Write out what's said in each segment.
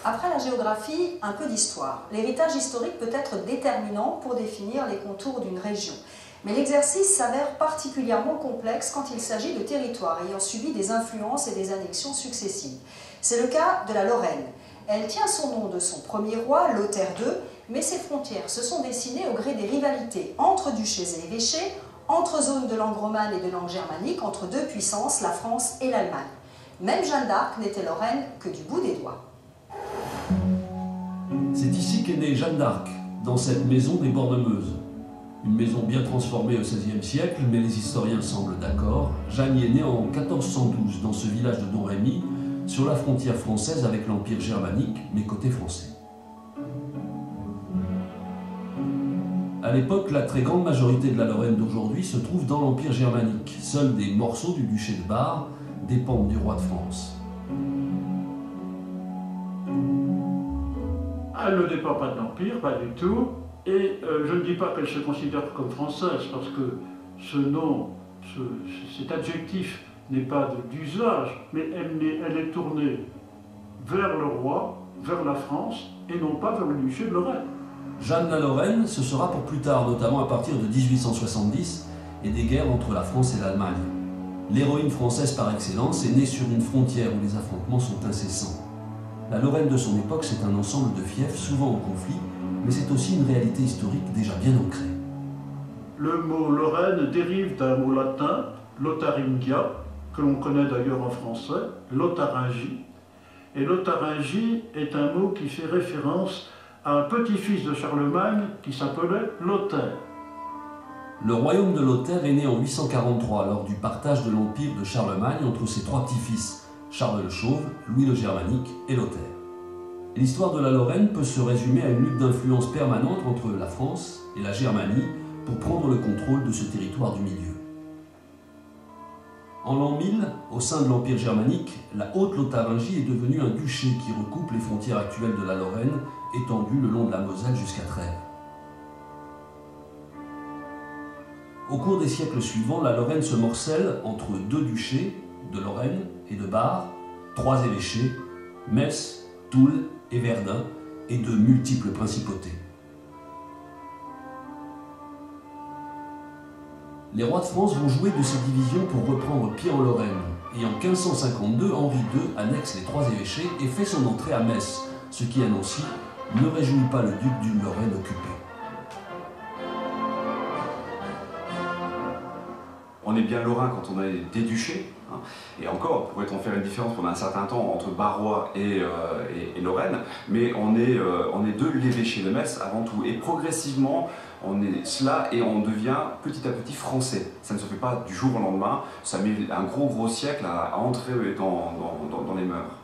Après la géographie, un peu d'histoire. L'héritage historique peut être déterminant pour définir les contours d'une région. Mais l'exercice s'avère particulièrement complexe quand il s'agit de territoires ayant subi des influences et des annexions successives. C'est le cas de la Lorraine. Elle tient son nom de son premier roi, Lothaire II, mais ses frontières se sont dessinées au gré des rivalités entre duchés et évêchés, entre zones de langue romane et de langue germanique, entre deux puissances, la France et l'Allemagne. Même Jeanne d'Arc n'était lorraine que du bout des doigts. C'est ici qu'est née Jeanne d'Arc, dans cette maison des bords de Meuse. Une maison bien transformée au XVIe siècle, mais les historiens semblent d'accord. Jeanne y est née en 1412, dans ce village de Domrémy, sur la frontière française avec l'Empire germanique, mais côté français. À l'époque, la très grande majorité de la Lorraine d'aujourd'hui se trouve dans l'Empire germanique. Seuls des morceaux du duché de Bar dépendent du roi de France. Elle ne dépend pas de l'Empire, pas du tout. Et je ne dis pas qu'elle se considère comme française, parce que ce nom, cet adjectif n'est pas d'usage, mais elle est tournée vers le roi, vers la France, et non pas vers le duché de Lorraine. Jeanne la Lorraine, ce sera pour plus tard, notamment à partir de 1870 et des guerres entre la France et l'Allemagne. L'héroïne française par excellence est née sur une frontière où les affrontements sont incessants. La Lorraine de son époque, c'est un ensemble de fiefs souvent en conflit, mais c'est aussi une réalité historique déjà bien ancrée. Le mot Lorraine dérive d'un mot latin, Lotharingia, que l'on connaît d'ailleurs en français, Lotharingie. Et Lotharingie est un mot qui fait référence à un petit-fils de Charlemagne qui s'appelait Lothaire. Le royaume de Lothaire est né en 843 lors du partage de l'empire de Charlemagne entre ses trois petits-fils, Charles le Chauve, Louis le Germanique et Lothaire. L'histoire de la Lorraine peut se résumer à une lutte d'influence permanente entre la France et la Germanie pour prendre le contrôle de ce territoire du milieu. En l'an 1000, au sein de l'Empire germanique, la Haute-Lotharingie est devenue un duché qui recoupe les frontières actuelles de la Lorraine, étendues le long de la Moselle jusqu'à Trèves. Au cours des siècles suivants, la Lorraine se morcelle entre deux duchés, de Lorraine et de Bar, trois évêchés, Metz, Toul et Verdun, et de multiples principautés. Les rois de France vont jouer de ces divisions pour reprendre pied en Lorraine, et en 1552, Henri II annexe les trois évêchés et fait son entrée à Metz, ce qui à Nancy ne réjouit pas le duc d'une Lorraine occupée. On est bien lorrain quand on est des duchés, hein. Et encore, pourrait-on faire une différence pendant un certain temps entre Barrois et Lorraine, mais on est de l'évêché de Metz avant tout, et progressivement on est cela et on devient petit à petit français. Ça ne se fait pas du jour au lendemain, ça met un gros siècle à entrer dans les mœurs.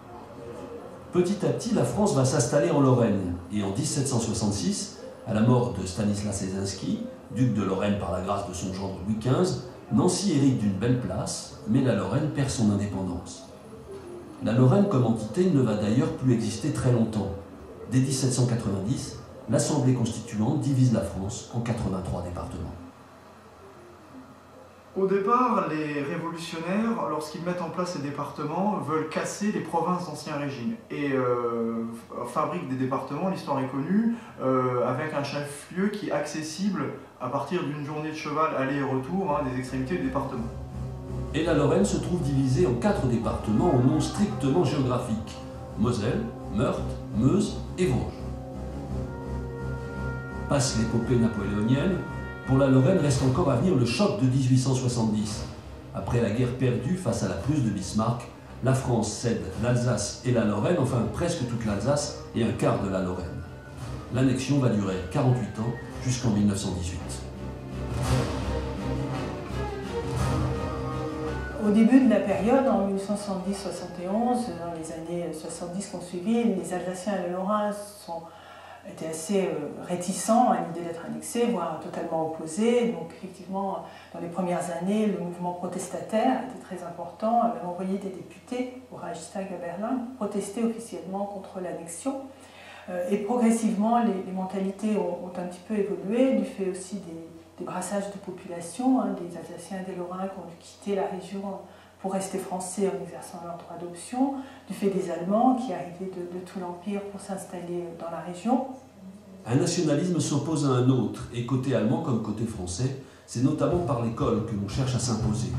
Petit à petit, la France va s'installer en Lorraine, et en 1766, à la mort de Stanislas Lesinski, duc de Lorraine par la grâce de son gendre Louis XV, Nancy hérite d'une belle place, mais la Lorraine perd son indépendance. La Lorraine comme entité ne va d'ailleurs plus exister très longtemps. Dès 1790, l'Assemblée constituante divise la France en 83 départements. Au départ, les révolutionnaires, lorsqu'ils mettent en place ces départements, veulent casser les provinces d'Ancien Régime et fabriquent des départements, l'histoire est connue, avec un chef-lieu qui est accessible à partir d'une journée de cheval aller et retour des extrémités du département. Et la Lorraine se trouve divisée en 4 départements au nom strictement géographique: Moselle, Meurthe, Meuse et Vosges. Passe l'épopée napoléonienne, pour la Lorraine reste encore à venir le choc de 1870. Après la guerre perdue face à la Prusse de Bismarck, la France cède l'Alsace et la Lorraine, enfin presque toute l'Alsace et un quart de la Lorraine. L'annexion va durer 48 ans jusqu'en 1918. Au début de la période, en 1870-71, dans les années 70 qu'on suivit, les Alsaciens et les Lorrains étaient assez réticents à l'idée d'être annexés, voire totalement opposés. Donc effectivement, dans les premières années, le mouvement protestataire était très important, avait envoyé des députés au Reichstag à Berlin protester officiellement contre l'annexion. Et progressivement, les mentalités ont un petit peu évolué, du fait aussi des brassages de population, des Alsaciens et des Lorrains qui ont dû quitter la région pour rester français en exerçant leur droit d'option, du fait des Allemands qui arrivaient de tout l'Empire pour s'installer dans la région. Un nationalisme s'oppose à un autre, et côté allemand comme côté français, c'est notamment par l'école que l'on cherche à s'imposer.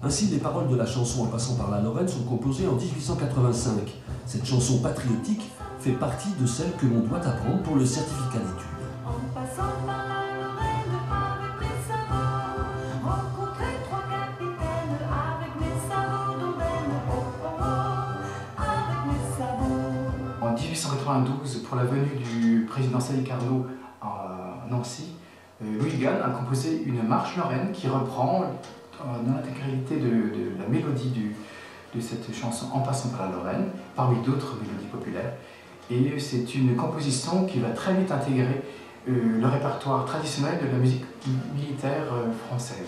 Ainsi, les paroles de la chanson En passant par la Lorraine sont composées en 1885. Cette chanson patriotique fait partie de celles que l'on doit apprendre pour le certificat d'études. En passant par la Lorraine avec mes sabots, rencontrer trois capitaines avec mes sabots d'aubaine, oh oh oh, avec mes sabots. En 1892, pour la venue du président Sadi Carnot à Nancy, Louis Gann a composé une marche lorraine qui reprend dans l'intégralité de la mélodie de cette chanson En passant par la Lorraine, parmi d'autres mélodies populaires. Et c'est une composition qui va très vite intégrer le répertoire traditionnel de la musique militaire française.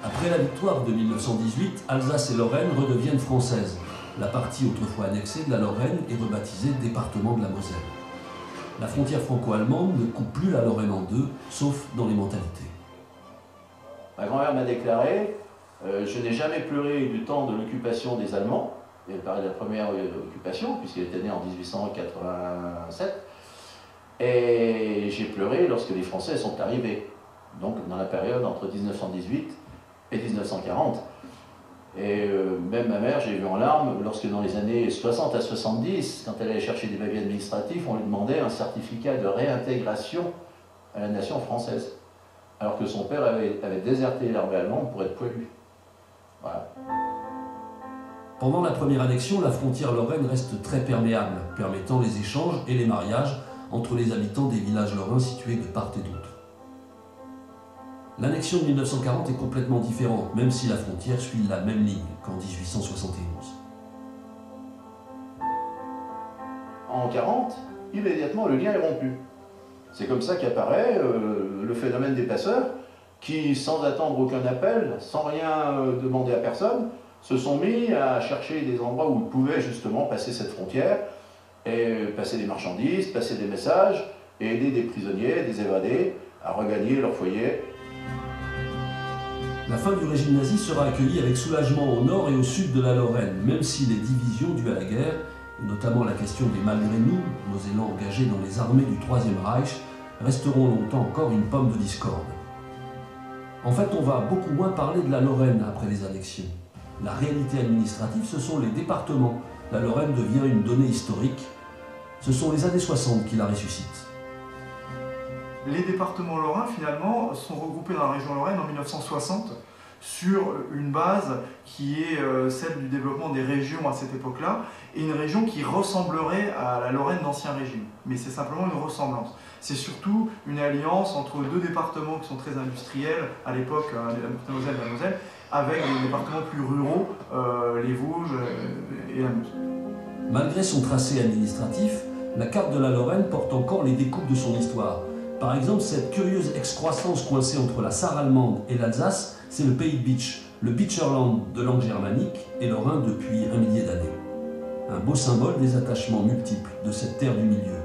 Après la victoire de 1918, Alsace et Lorraine redeviennent françaises. La partie autrefois annexée de la Lorraine est rebaptisée département de la Moselle. La frontière franco-allemande ne coupe plus la Lorraine en deux, sauf dans les mentalités. Ma grand-mère m'a déclaré je n'ai jamais pleuré du temps de l'occupation des Allemands. Elle parlait de la première occupation, puisqu'elle était née en 1887. Et j'ai pleuré lorsque les Français sont arrivés, donc dans la période entre 1918 et 1940. Et même ma mère, j'ai vu en larmes, lorsque dans les années 60 à 70, quand elle allait chercher des papiers administratifs, on lui demandait un certificat de réintégration à la nation française. Alors que son père avait déserté l'armée allemande pour être poilu. Voilà. Pendant la première annexion, la frontière lorraine reste très perméable, permettant les échanges et les mariages entre les habitants des villages lorrains situés de part et d'autre. L'annexion de 1940 est complètement différente, même si la frontière suit la même ligne qu'en 1871. En 1940, immédiatement, le lien est rompu. C'est comme ça qu'apparaît le phénomène des passeurs qui, sans attendre aucun appel, sans rien demander à personne, se sont mis à chercher des endroits où ils pouvaient justement passer cette frontière et passer des marchandises, passer des messages et aider des prisonniers, des évadés à regagner leur foyer. La fin du régime nazi sera accueillie avec soulagement au nord et au sud de la Lorraine, même si les divisions dues à la guerre, et notamment la question des malgré nous, nos élans engagés dans les armées du Troisième Reich, resteront longtemps encore une pomme de discorde. En fait, on va beaucoup moins parler de la Lorraine après les annexions. La réalité administrative, ce sont les départements. La Lorraine devient une donnée historique. Ce sont les années 60 qui la ressuscitent. Les départements lorrains, finalement, sont regroupés dans la région Lorraine en 1960 sur une base qui est celle du développement des régions à cette époque-là, et une région qui ressemblerait à la Lorraine d'Ancien Régime. Mais c'est simplement une ressemblance. C'est surtout une alliance entre deux départements qui sont très industriels, à l'époque, la Moselle et la Moselle, avec des départements plus ruraux, les Vosges et la Meuse. Malgré son tracé administratif, la carte de la Lorraine porte encore les découpes de son histoire. Par exemple, cette curieuse excroissance coincée entre la Sarre allemande et l'Alsace, c'est le pays de Bitsch, le Bitcherland de langue germanique et lorrain depuis un millier d'années. Un beau symbole des attachements multiples de cette terre du milieu.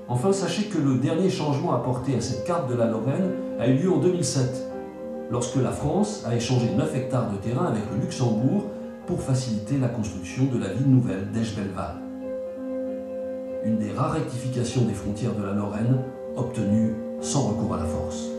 Enfin, sachez que le dernier changement apporté à cette carte de la Lorraine a eu lieu en 2007, lorsque la France a échangé 9 hectares de terrain avec le Luxembourg pour faciliter la construction de la ville nouvelle d'Eschwelval. Une des rares rectifications des frontières de la Lorraine obtenues sans recours à la force.